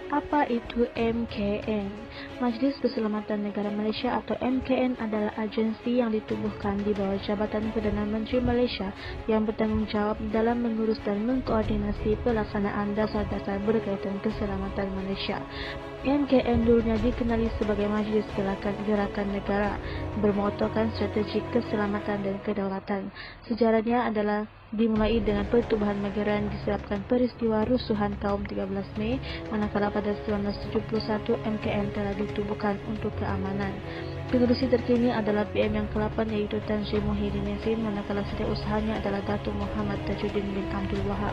Apa itu MKN? Majelis Keselamatan Negara Malaysia atau MKN adalah agensi yang ditubuhkan di bawah Jabatan Perdana Menteri Malaysia yang bertanggungjawab dalam mengurus dan mengkoordinasi pelaksanaan dasar-dasar berkaitan keselamatan Malaysia. MKN dulunya dikenali sebagai Majlis Gerakan Negara, bermotokan strategi keselamatan dan kedaulatan. Sejarahnya adalah dimulai dengan pertubuhan negara yang disebabkan peristiwa rusuhan kaum 13 Mei, manakala pada 1971 MKN telah ditubuhkan untuk keamanan. Pengerusi terkini adalah PM yang ke-8 iaitu Tan Sri Muhyiddin Yassin, manakala setiausahanya adalah Datuk Muhammad Tajuddin bin Abdul Wahab.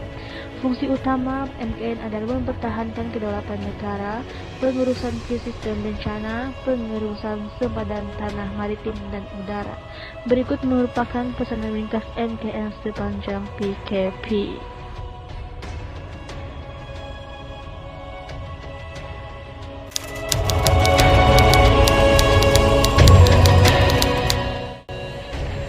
Fungsi utama MKN adalah mempertahankan kedaulatan negara, pengurusan krisis dan bencana, pengurusan sempadan tanah, maritim dan udara. Berikut merupakan pesanan ringkas MKN sepanjang PKP.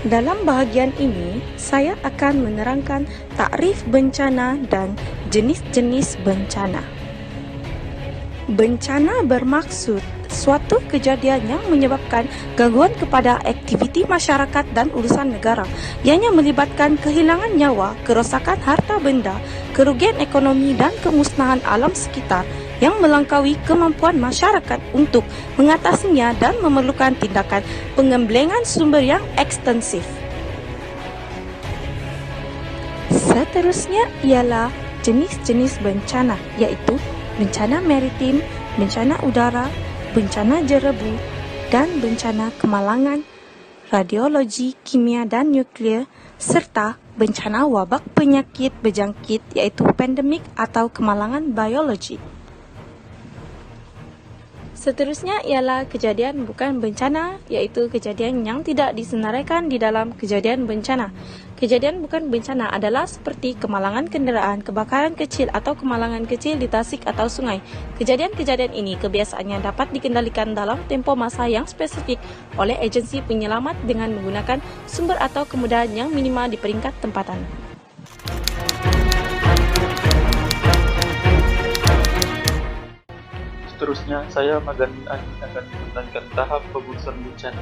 Dalam bahagian ini, saya akan menerangkan takrif bencana dan jenis-jenis bencana. Bencana bermaksud suatu kejadian yang menyebabkan gangguan kepada aktiviti masyarakat dan urusan negara. Ianya melibatkan kehilangan nyawa, kerosakan harta benda, kerugian ekonomi dan kemusnahan alam sekitar yang melampaui kemampuan masyarakat untuk mengatasinya dan memerlukan tindakan pengembelengan sumber yang ekstensif. Seterusnya ialah jenis-jenis bencana, iaitu bencana maritim, bencana udara, bencana jerebu, dan bencana kemalangan, radiologi, kimia dan nuklear, serta bencana wabak penyakit berjangkit iaitu pandemik atau kemalangan biologi. Seterusnya ialah kejadian bukan bencana, iaitu kejadian yang tidak disenaraikan di dalam kejadian bencana. Kejadian bukan bencana adalah seperti kemalangan kenderaan, kebakaran kecil atau kemalangan kecil di tasik atau sungai. Kejadian-kejadian ini kebiasaannya dapat dikendalikan dalam tempoh masa yang spesifik oleh agensi penyelamat dengan menggunakan sumber atau kemudahan yang minimal di peringkat tempatan. Seterusnya, saya Magani akan menerangkan tahap pengurusan bencana.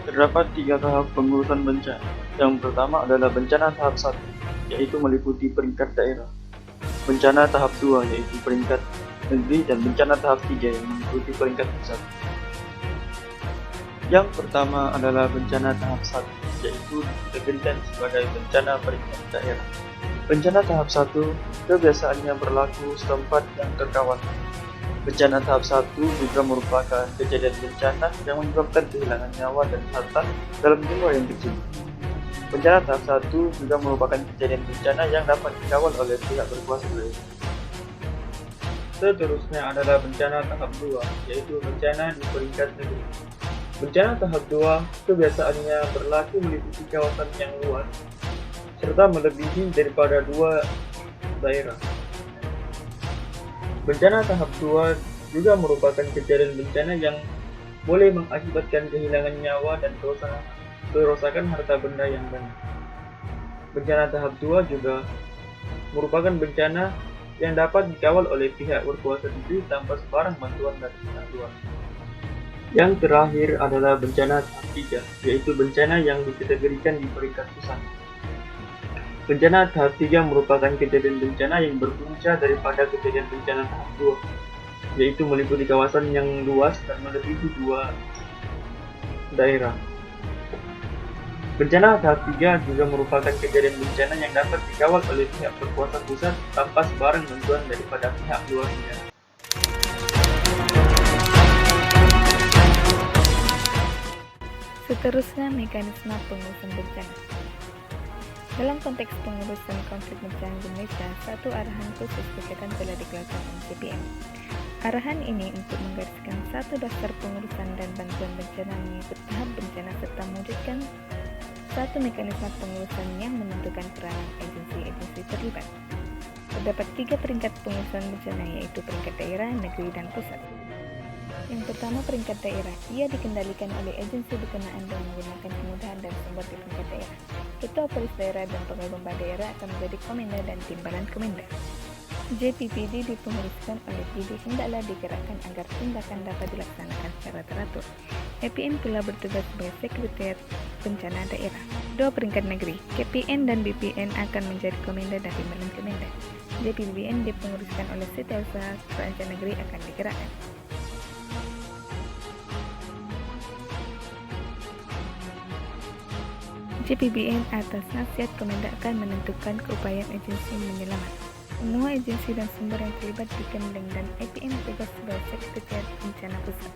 Terdapat 3 tahap pengurusan bencana. Yang pertama adalah bencana tahap 1, yaitu meliputi peringkat daerah. Bencana tahap 2, yaitu peringkat negeri, dan bencana tahap 3 yang meliputi peringkat pusat. Yang pertama adalah bencana tahap 1, yaitu dikategorikan sebagai bencana peringkat daerah. Bencana tahap 1 kebiasaannya berlaku setempat yang terkawal. Bencana tahap 1 juga merupakan kejadian bencana yang menyebabkan kehilangan nyawa dan harta dalam jumlah yang kecil. Bencana tahap 1 juga merupakan kejadian bencana yang dapat dikawal oleh pihak berkuasa daerah. Seterusnya adalah bencana tahap 2, yaitu bencana di peringkat negeri. Bencana tahap 2 kebiasaannya berlaku meliputi kawasan yang luas serta melebihi daripada 2 daerah. Bencana tahap 2 juga merupakan kejadian bencana yang boleh mengakibatkan kehilangan nyawa dan kerosakan harta benda yang banyak. Bencana tahap 2 juga merupakan bencana yang dapat dikawal oleh pihak berkuasa negeri tanpa sebarang bantuan dari pihak luar. Yang terakhir adalah bencana tahap 3, yaitu bencana yang dikategorikan di peringkat pusat. Bencana tahap 3 merupakan kejadian bencana yang berpunca daripada kejadian bencana tahap 2, yaitu meliputi kawasan yang luas dan melebihi 2 daerah. Bencana tahap 3 juga merupakan kejadian bencana yang dapat dikawal oleh pihak berkuasa pusat tanpa sebarang bantuan daripada pihak luarnya. Seterusnya, mekanisme pengurusan bencana. Dalam konteks pengurusan konflik bencana di Malaysia, satu arahan khusus berkaitan telah dikeluarkan MCPM. Arahan ini untuk menggariskan satu dasar pengurusan dan bantuan bencana mengikut tahap bencana serta mewujudkan satu mekanisme pengurusan yang menentukan peranan agensi-agensi terlibat. Terdapat 3 peringkat pengurusan bencana, yaitu peringkat daerah, negeri, dan pusat. Yang pertama, peringkat daerah. Ia dikendalikan oleh agensi berkenaan dan menggunakan kemudahan dan sumber di peringkat daerah. Ketua Polis Daerah dan Pegawai Bomba Daerah akan menjadi komander dan timbalan komander. JPPD dipenguruskan oleh PD hendaklah digerakkan agar tindakan dapat dilaksanakan secara teratur. EPM pula bertugas sebagai Sekretariat Bencana Daerah. 2 peringkat negeri, KPN dan BPN akan menjadi Komenda dan Timbalan Kemenda. JPBN dipenguruskan oleh Setiausaha Kerajaan Negeri akan digerakkan. JPBN atas nasihat Komenda akan menentukan keupayaan agensi menyelamat. Semua agensi dan sumber yang terlibat di Kemdeng dan EPM tugas sebagai Sekretariat Bencana Pusat.